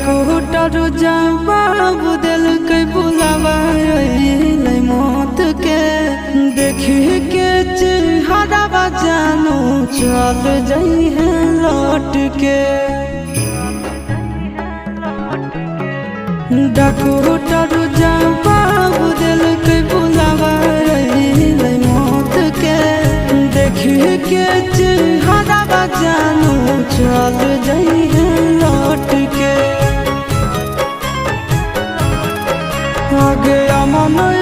डाकूटर जवाब दिल के बुलावा मौत के देखी के चेहरा जानू चल जाई है लौट के। डाकूटर जवाब दिल के बुलावा मौत के देखी के चेहरा जानू चल जाई है लौट के। आगे मन